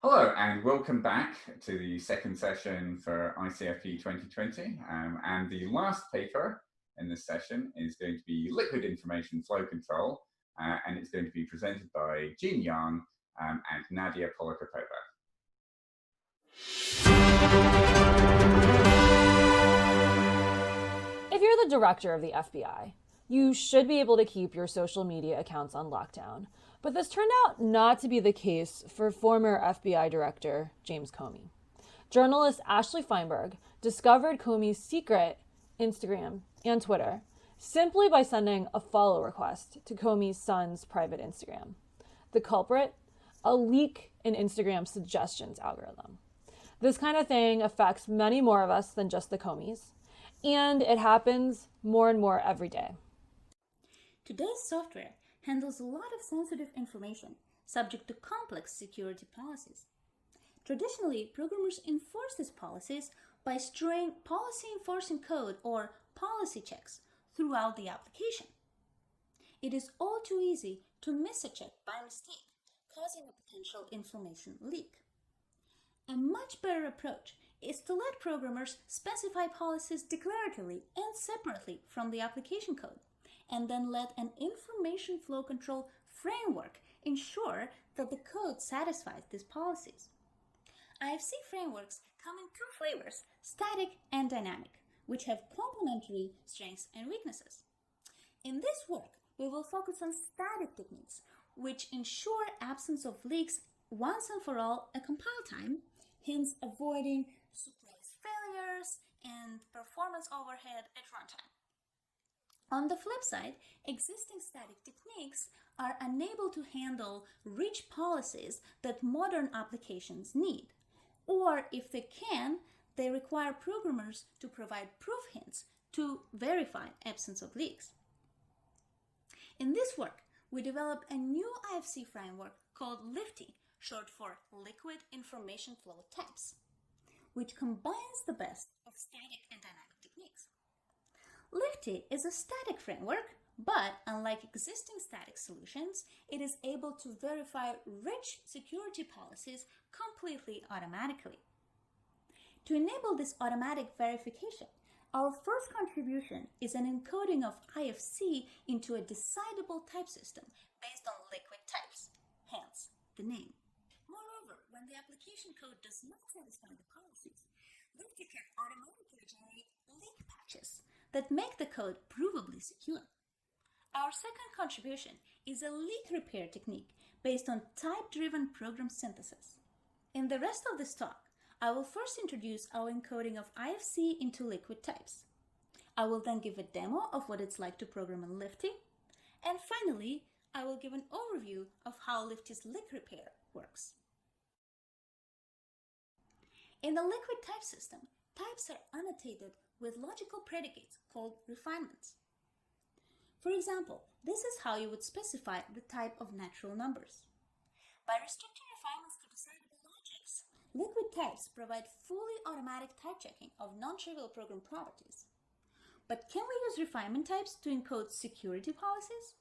Hello and welcome back to the second session for ICFP 2020. And the last paper in this session is going to be liquid information flow control, and it's going to be presented by Jean Yang and Nadia Polakapova. If you're the director of the FBI, you should be able to keep your social media accounts on lockdown. But this turned out not to be the case for former FBI Director James Comey. Journalist Ashley Feinberg discovered Comey's secret Instagram and Twitter simply by sending a follow request to Comey's son's private Instagram. The culprit? A leak in Instagram's suggestions algorithm. This kind of thing affects many more of us than just the Comeys, and it happens more and more every day. Today's software handles a lot of sensitive information subject to complex security policies. Traditionally, programmers enforce these policies by storing policy enforcing code or policy checks throughout the application. It is all too easy to miss a check by mistake, causing a potential information leak. A much better approach is to let programmers specify policies declaratively and separately from the application code, and then let an information flow control framework ensure that the code satisfies these policies. IFC frameworks come in two flavors, static and dynamic, which have complementary strengths and weaknesses. In this work, we will focus on static techniques, which ensure absence of leaks once and for all at compile time, hence avoiding surprise failures and performance overhead at runtime. On the flip side, existing static techniques are unable to handle rich policies that modern applications need, or if they can, they require programmers to provide proof hints to verify absence of leaks. In this work, we developed a new IFC framework called LIFTY, short for Liquid Information Flow Types, which combines the best of static and dynamic techniques. LIFTY is a static framework, but unlike existing static solutions, it is able to verify rich security policies completely automatically. To enable this automatic verification, our first contribution is an encoding of IFC into a decidable type system based on liquid types, hence the name. Moreover, when the application code does not satisfy the policies, LIFTY can automatically generate leak patches that make the code provably secure. Our second contribution is a leak repair technique based on type-driven program synthesis. In the rest of this talk, I will first introduce our encoding of IFC into liquid types. I will then give a demo of what it's like to program in LIFTY, and finally, I will give an overview of how LIFTY's leak repair works. In the liquid type system, types are annotated with logical predicates called refinements. For example, this is how you would specify the type of natural numbers. By restricting refinements to decidable logics, liquid types provide fully automatic type checking of non-trivial program properties. But can we use refinement types to encode security policies?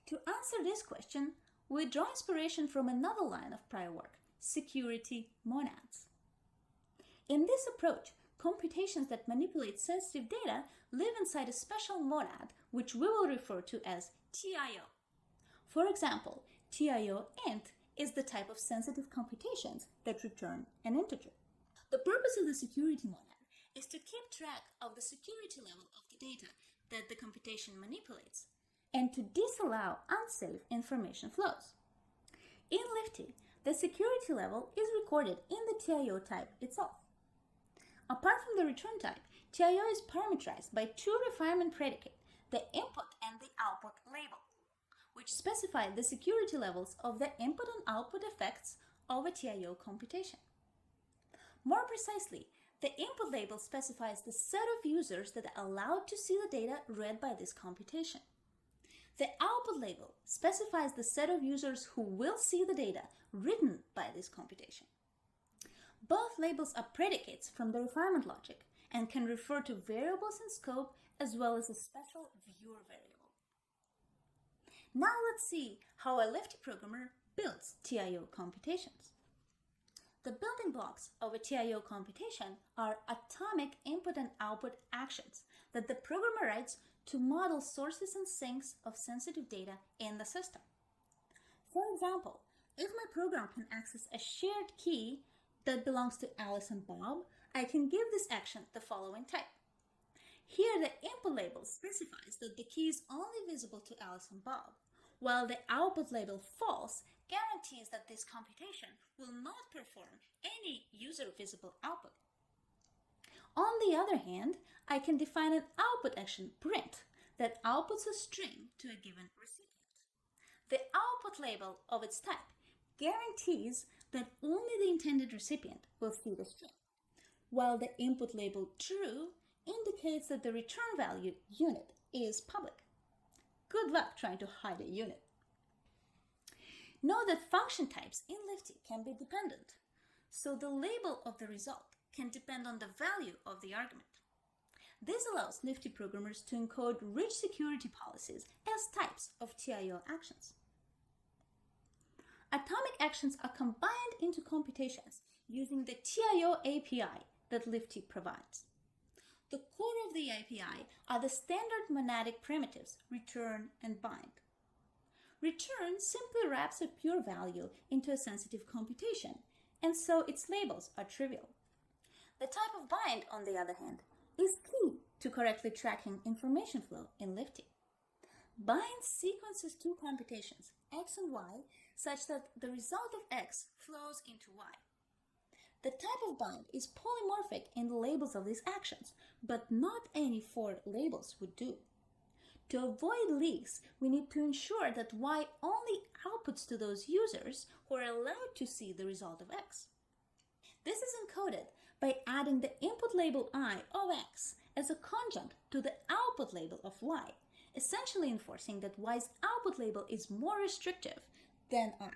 To answer this question, we draw inspiration from another line of prior work, security monads. In this approach, computations that manipulate sensitive data live inside a special monad, which we will refer to as TIO. For example, TIO int is the type of sensitive computations that return an integer. The purpose of the security monad is to keep track of the security level of the data that the computation manipulates and to disallow unsafe information flows. In LIFTY, the security level is recorded in the TIO type itself. Apart from the return type, TIO is parameterized by two refinement predicates, the input and the output label, which specify the security levels of the input and output effects of a TIO computation. More precisely, the input label specifies the set of users that are allowed to see the data read by this computation. The output label specifies the set of users who will see the data written by this computation. Both labels are predicates from the refinement logic and can refer to variables in scope as well as a special viewer variable. Now let's see how a LIFTY programmer builds TIO computations. The building blocks of a TIO computation are atomic input and output actions that the programmer writes to model sources and sinks of sensitive data in the system. For example, if my program can access a shared key that belongs to Alice and Bob, I can give this action the following type. Here, the input label specifies that the key is only visible to Alice and Bob, while the output label false guarantees that this computation will not perform any user-visible output. On the other hand, I can define an output action print that outputs a string to a given recipient. The output label of its type guarantees that only the intended recipient will see the string, while the input label true indicates that the return value unit is public. Good luck trying to hide a unit. Note that function types in Lifty can be dependent, so the label of the result can depend on the value of the argument. This allows Lifty programmers to encode rich security policies as types of TIO actions. Atomic actions are combined into computations using the TIO API that Lifty provides. The core of the API are the standard monadic primitives return and bind. Return simply wraps a pure value into a sensitive computation, and so its labels are trivial. The type of bind, on the other hand, is key to correctly tracking information flow in Lifty. Bind sequences two computations, x and y, such that the result of x flows into y. The type of bind is polymorphic in the labels of these actions, but not any four labels would do. To avoid leaks, we need to ensure that y only outputs to those users who are allowed to see the result of x. This is encoded by adding the input label I of x as a conjunct to the output label of y, essentially enforcing that y's output label is more restrictive than I.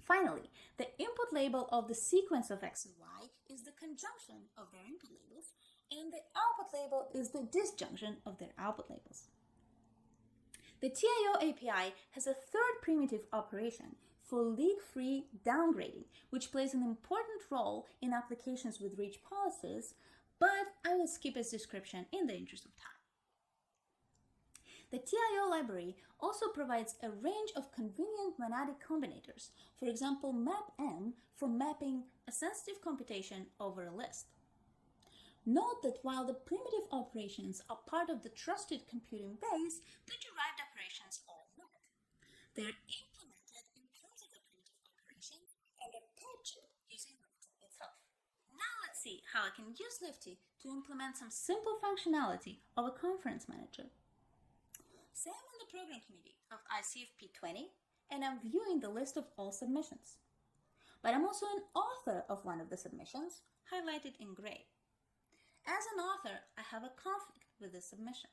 Finally, the input label of the sequence of x and y is the conjunction of their input labels, and the output label is the disjunction of their output labels. The TIO API has a third primitive operation for leak-free downgrading, which plays an important role in applications with rich policies, but I will skip its description in the interest of time. The TIO library also provides a range of convenient monadic combinators, for example mapm for mapping a sensitive computation over a list. Note that while the primitive operations are part of the trusted computing base, the derived operations are not. They're implemented in terms of the primitive operation and are captured using Lifty itself. Now let's see how I can use Lifty to implement some simple functionality of a conference manager. Say I'm on the program committee of ICFP 20 and I'm viewing the list of all submissions. But I'm also an author of one of the submissions, highlighted in gray. As an author, I have a conflict with the submission.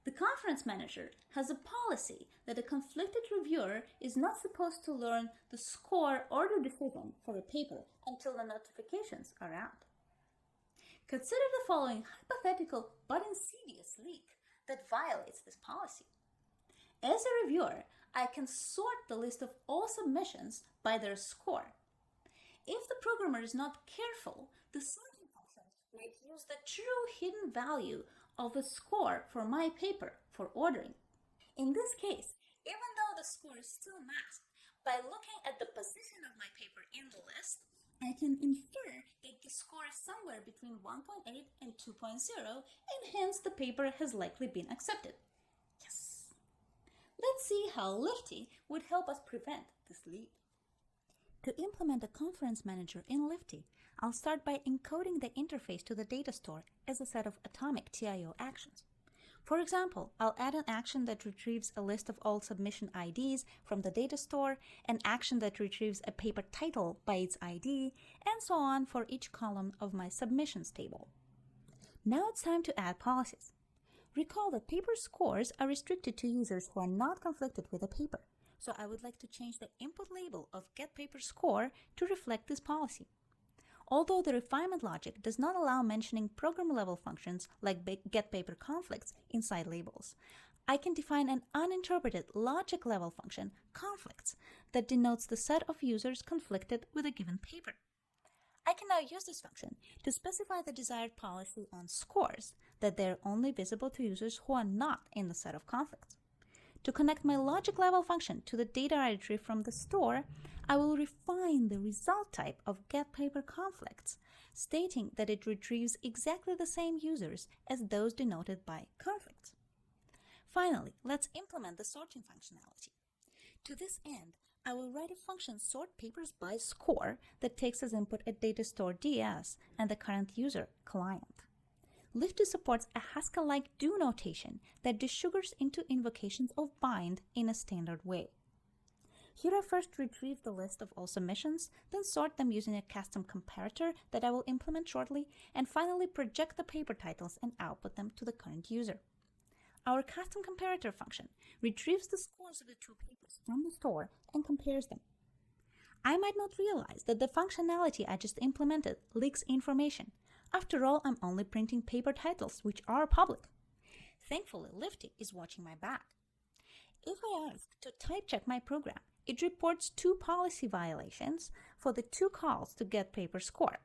The conference manager has a policy that a conflicted reviewer is not supposed to learn the score or the decision for a paper until the notifications are out. Consider the following hypothetical but insidious leak that violates this policy. As a reviewer, I can sort the list of all submissions by their score. If the programmer is not careful, the sorting function might use the true hidden value of the score for my paper for ordering. In this case, even though the score is still masked, by looking at the position of my paper in the list, I can infer that the score is somewhere between 1.8 and 2.0, and hence the paper has likely been accepted. Yes! Let's see how Lifty would help us prevent this leak. To implement a conference manager in Lifty, I'll start by encoding the interface to the data store as a set of atomic TIO actions. For example, I'll add an action that retrieves a list of all submission IDs from the data store, an action that retrieves a paper title by its ID, and so on for each column of my submissions table. Now it's time to add policies. Recall that paper scores are restricted to users who are not conflicted with a paper, so I would like to change the input label of getPaperScore to reflect this policy. Although the refinement logic does not allow mentioning program-level functions like getPaperConflicts inside labels, I can define an uninterpreted logic-level function, conflicts, that denotes the set of users conflicted with a given paper. I can now use this function to specify the desired policy on scores, that they're only visible to users who are not in the set of conflicts. To connect my logic level function to the data I retrieve from the store, I will refine the result type of getPaperConflicts, stating that it retrieves exactly the same users as those denoted by conflicts. Finally, let's implement the sorting functionality. To this end, I will write a function sortPapersByScore that takes as input a data store DS and the current user client. Lifty supports a Haskell-like do notation that desugars into invocations of bind in a standard way. Here I first retrieve the list of all submissions, then sort them using a custom comparator that I will implement shortly, and finally project the paper titles and output them to the current user. Our custom comparator function retrieves the scores of the two papers from the store and compares them. I might not realize that the functionality I just implemented leaks information. After all, I'm only printing paper titles, which are public. Thankfully, Lifty is watching my back. If I ask to type check my program, it reports 2 policy violations for the 2 calls to getPaperScore.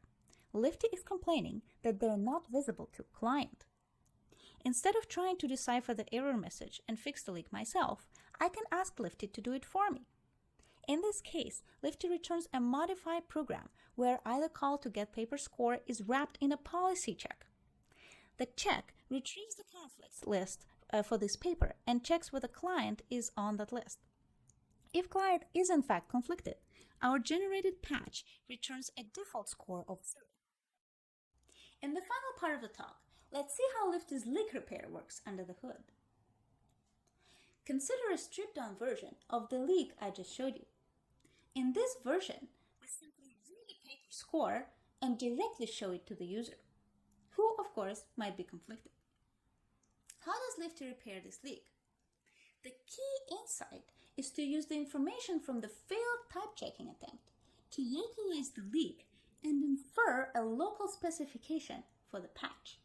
Lifty is complaining that they're not visible to client. Instead of trying to decipher the error message and fix the leak myself, I can ask Lifty to do it for me. In this case, Lifty returns a modified program where either call to getPaperScore is wrapped in a policy check. The check retrieves the conflicts list for this paper and checks whether client is on that list. If client is in fact conflicted, our generated patch returns a default score of 0. In the final part of the talk, let's see how Lifty's leak repair works under the hood. Consider a stripped-down version of the leak I just showed you. In this version, we simply read the paper score and directly show it to the user, who, of course, might be conflicted. How does Lifty repair this leak? The key insight is to use the information from the failed type-checking attempt to localize the leak and infer a local specification for the patch.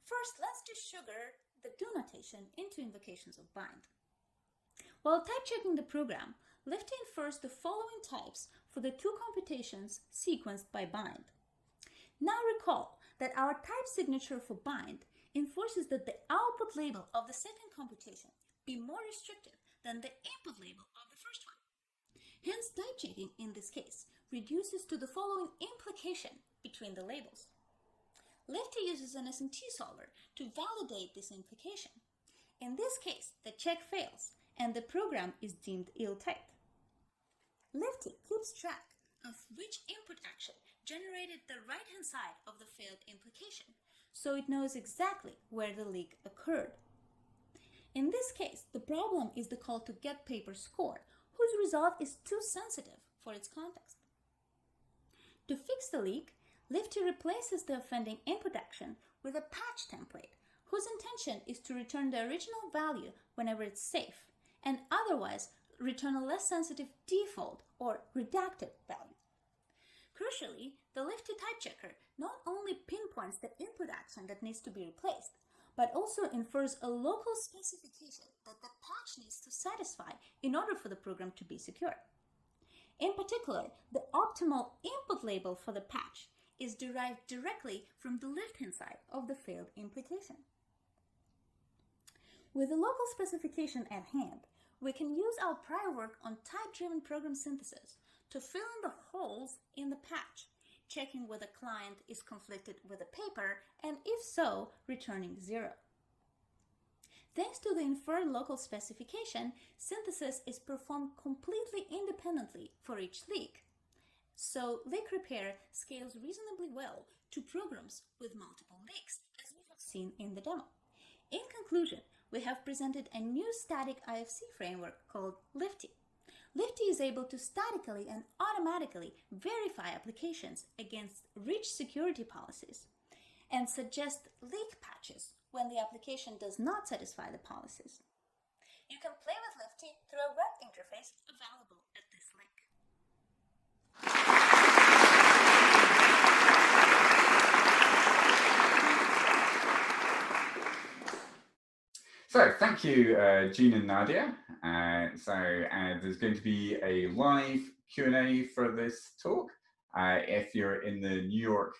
First, let's desugar the do notation into invocations of bind. While type-checking the program, Lifty infers the following types for the 2 computations sequenced by bind. Now recall that our type signature for bind enforces that the output label of the second computation be more restrictive than the input label of the first one. Hence, type-checking in this case reduces to the following implication between the labels. Lifty uses an SMT solver to validate this implication. In this case, the check fails and the program is deemed ill-typed. Lifty keeps track of which input action generated the right-hand side of the failed implication, so it knows exactly where the leak occurred. In this case, the problem is the call to getPaperScore, whose result is too sensitive for its context. To fix the leak, Lifty replaces the offending input action with a patch template, whose intention is to return the original value whenever it's safe, and otherwise return a less sensitive default or redacted value. Crucially, the Lifty type checker not only pinpoints the input action that needs to be replaced, but also infers a local specification that the patch needs to satisfy in order for the program to be secure. In particular, the optimal input label for the patch is derived directly from the left-hand side of the failed implication. With the local specification at hand, we can use our prior work on type-driven program synthesis to fill in the holes in the patch, checking whether client is conflicted with a paper, and if so, returning 0. Thanks to the inferred local specification, synthesis is performed completely independently for each leak. So leak repair scales reasonably well to programs with multiple leaks, as we have seen in the demo. In conclusion, we have presented a new static IFC framework called Lifty. Lifty is able to statically and automatically verify applications against rich security policies and suggest leak patches when the application does not satisfy the policies. You can play with Lifty through a web interface available at this link. So thank you, Jean and Nadia. There's going to be a live Q&A for this talk if you're in the New York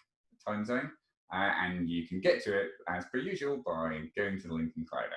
time zone, and you can get to it as per usual by going to the link in Slido.